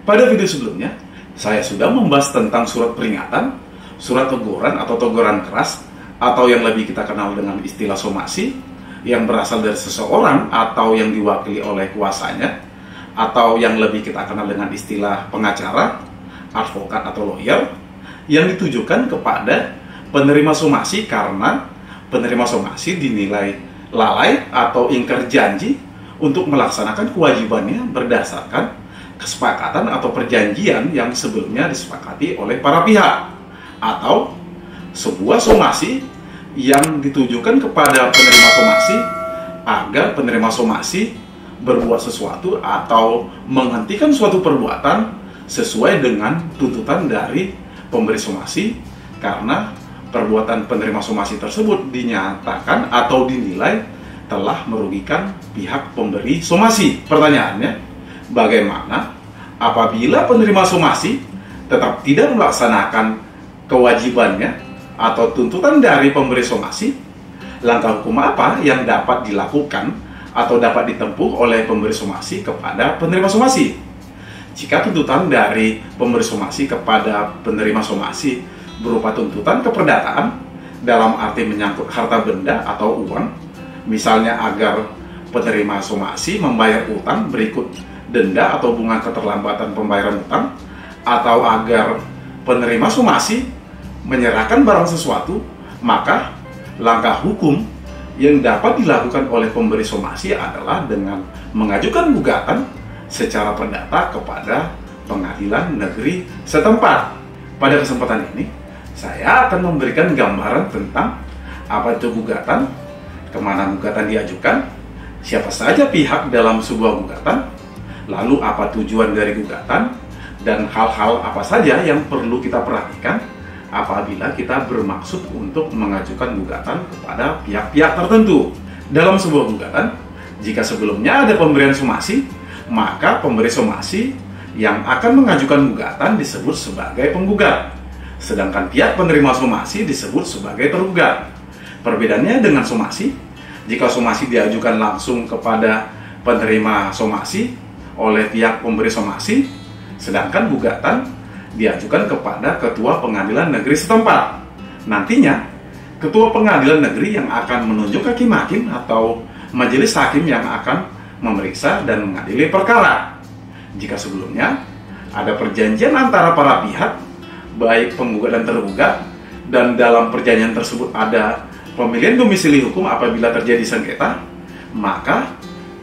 Pada video sebelumnya, saya sudah membahas tentang surat peringatan, surat teguran atau teguran keras, atau yang lebih kita kenal dengan istilah somasi, yang berasal dari seseorang atau yang diwakili oleh kuasanya, atau yang lebih kita kenal dengan istilah pengacara, advokat atau lawyer, yang ditujukan kepada penerima somasi karena penerima somasi dinilai lalai atau ingkar janji untuk melaksanakan kewajibannya berdasarkan kesepakatan atau perjanjian yang sebelumnya disepakati oleh para pihak, atau sebuah somasi yang ditujukan kepada penerima somasi agar penerima somasi berbuat sesuatu atau menghentikan suatu perbuatan sesuai dengan tuntutan dari pemberi somasi karena perbuatan penerima somasi tersebut dinyatakan atau dinilai telah merugikan pihak pemberi somasi. Pertanyaannya, bagaimana apabila penerima somasi tetap tidak melaksanakan kewajibannya atau tuntutan dari pemberi somasi? Langkah hukum apa yang dapat dilakukan atau dapat ditempuh oleh pemberi somasi kepada penerima somasi? Jika tuntutan dari pemberi somasi kepada penerima somasi berupa tuntutan keperdataan dalam arti menyangkut harta benda atau uang, misalnya agar penerima somasi membayar utang berikut denda atau bunga keterlambatan pembayaran utang, atau agar penerima somasi menyerahkan barang sesuatu, maka langkah hukum yang dapat dilakukan oleh pemberi somasi adalah dengan mengajukan gugatan secara perdata kepada pengadilan negeri setempat. Pada kesempatan ini, saya akan memberikan gambaran tentang apa itu gugatan, kemana gugatan diajukan, siapa saja pihak dalam sebuah gugatan, lalu apa tujuan dari gugatan, dan hal-hal apa saja yang perlu kita perhatikan apabila kita bermaksud untuk mengajukan gugatan kepada pihak-pihak tertentu. Dalam sebuah gugatan, jika sebelumnya ada pemberian somasi, maka pemberi somasi yang akan mengajukan gugatan disebut sebagai penggugat, sedangkan pihak penerima somasi disebut sebagai tergugat. Perbedaannya dengan somasi, jika somasi diajukan langsung kepada penerima somasi oleh pihak pemberi somasi, sedangkan gugatan diajukan kepada ketua pengadilan negeri setempat. Nantinya, ketua pengadilan negeri yang akan menunjuk hakim-hakim atau majelis hakim yang akan memeriksa dan mengadili perkara. Jika sebelumnya ada perjanjian antara para pihak, baik penggugat dan tergugat, dan dalam perjanjian tersebut ada pemilihan domisili hukum apabila terjadi sengketa, maka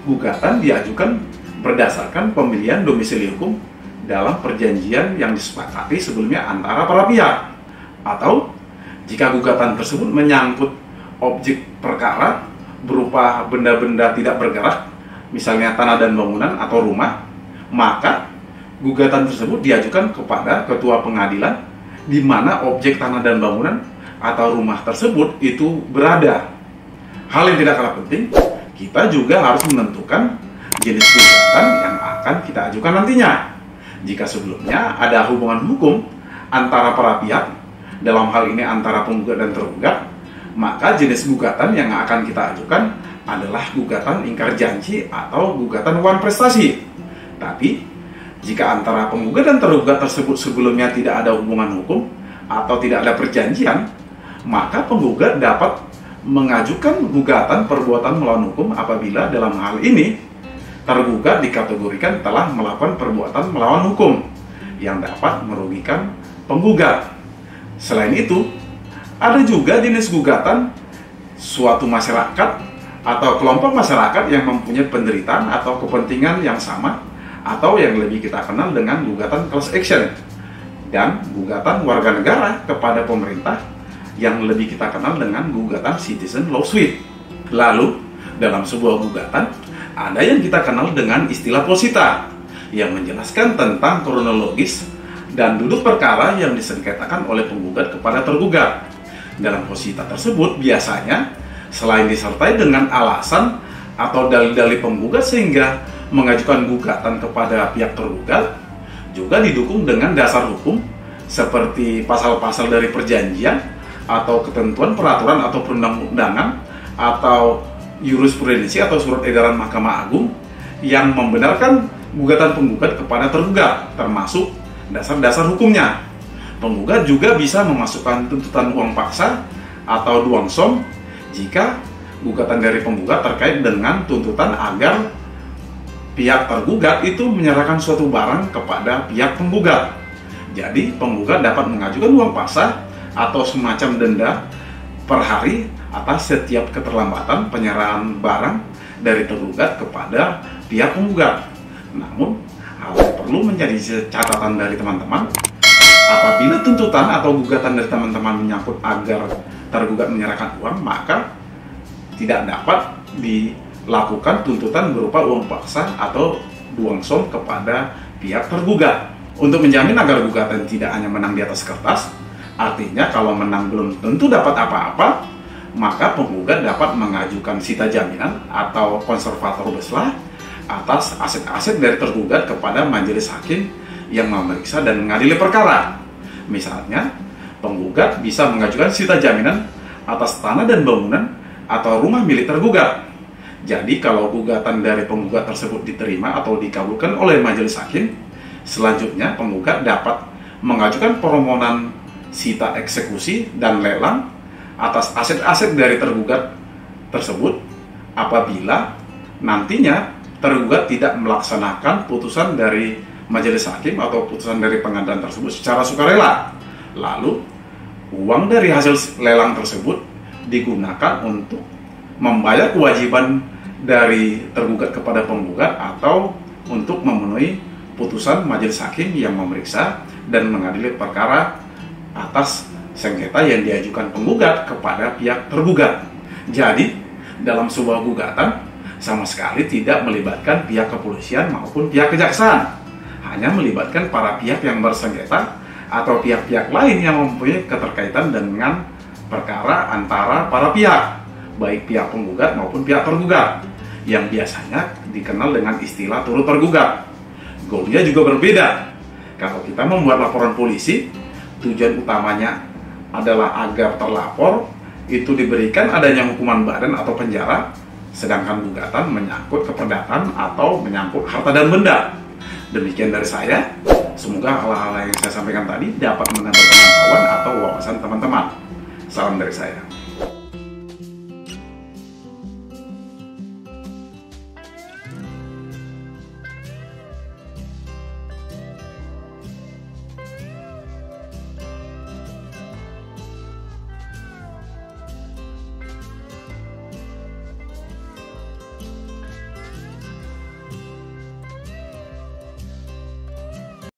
gugatan diajukan berdasarkan pemilihan domisili hukum dalam perjanjian yang disepakati sebelumnya antara para pihak. Atau jika gugatan tersebut menyangkut objek perkara berupa benda-benda tidak bergerak, misalnya tanah dan bangunan atau rumah, maka gugatan tersebut diajukan kepada ketua pengadilan di mana objek tanah dan bangunan atau rumah tersebut itu berada. Hal yang tidak kalah penting, kita juga harus menentukan jenis gugatan yang akan kita ajukan nantinya. Jika sebelumnya ada hubungan hukum antara para pihak, dalam hal ini antara penggugat dan tergugat, maka jenis gugatan yang akan kita ajukan adalah gugatan ingkar janji atau gugatan wan prestasi. Tapi, jika antara penggugat dan tergugat tersebut sebelumnya tidak ada hubungan hukum atau tidak ada perjanjian, maka penggugat dapat mengajukan gugatan perbuatan melawan hukum apabila dalam hal ini tergugat dikategorikan telah melakukan perbuatan melawan hukum yang dapat merugikan penggugat. Selain itu, ada juga jenis gugatan suatu masyarakat atau kelompok masyarakat yang mempunyai penderitaan atau kepentingan yang sama, atau yang lebih kita kenal dengan gugatan class action, dan gugatan warga negara kepada pemerintah yang lebih kita kenal dengan gugatan citizen lawsuit. Lalu, dalam sebuah gugatan, ada yang kita kenal dengan istilah posita, yang menjelaskan tentang kronologis dan duduk perkara yang disengketakan oleh penggugat kepada tergugat. Dalam posita tersebut biasanya selain disertai dengan alasan atau dalil-dalil penggugat sehingga mengajukan gugatan kepada pihak tergugat, juga didukung dengan dasar hukum seperti pasal-pasal dari perjanjian atau ketentuan peraturan atau perundang-undangan atau jurisprudensi atau surat edaran Mahkamah Agung yang membenarkan gugatan penggugat kepada tergugat, termasuk dasar-dasar hukumnya. Penggugat juga bisa memasukkan tuntutan uang paksa atau duang som jika gugatan dari penggugat terkait dengan tuntutan agar pihak tergugat itu menyerahkan suatu barang kepada pihak penggugat. Jadi penggugat dapat mengajukan uang paksa atau semacam denda per hari atas setiap keterlambatan penyerahan barang dari tergugat kepada pihak penggugat. Namun, hal yang perlu menjadi catatan dari teman-teman, apabila tuntutan atau gugatan dari teman-teman menyangkut agar tergugat menyerahkan uang, maka tidak dapat dilakukan tuntutan berupa uang paksa atau duang som kepada pihak tergugat. Untuk menjamin agar gugatan tidak hanya menang di atas kertas, artinya kalau menang belum tentu dapat apa-apa, maka penggugat dapat mengajukan sita jaminan atau konservator beslah atas aset-aset dari tergugat kepada majelis hakim yang memeriksa dan mengadili perkara. Misalnya, penggugat bisa mengajukan sita jaminan atas tanah dan bangunan atau rumah milik tergugat. Jadi, kalau gugatan dari penggugat tersebut diterima atau dikabulkan oleh majelis hakim, selanjutnya penggugat dapat mengajukan permohonan sita eksekusi dan lelang atas aset-aset dari tergugat tersebut apabila nantinya tergugat tidak melaksanakan putusan dari majelis hakim atau putusan dari pengadilan tersebut secara sukarela. Lalu, uang dari hasil lelang tersebut digunakan untuk membayar kewajiban dari tergugat kepada penggugat atau untuk memenuhi putusan majelis hakim yang memeriksa dan mengadili perkara atas sengketa yang diajukan penggugat kepada pihak tergugat. Jadi, dalam sebuah gugatan sama sekali tidak melibatkan pihak kepolisian maupun pihak kejaksaan, hanya melibatkan para pihak yang bersengketa atau pihak-pihak lain yang mempunyai keterkaitan dengan perkara antara para pihak, baik pihak penggugat maupun pihak tergugat, yang biasanya dikenal dengan istilah turut tergugat. Goalnya juga berbeda. Kalau kita membuat laporan polisi, tujuan utamanya adalah agar terlapor itu diberikan adanya hukuman badan atau penjara, sedangkan gugatan menyangkut keperdatan atau menyangkut harta dan benda. Demikian dari saya. Semoga hal-hal yang saya sampaikan tadi dapat menambah pengetahuan atau wawasan teman-teman. Salam dari saya.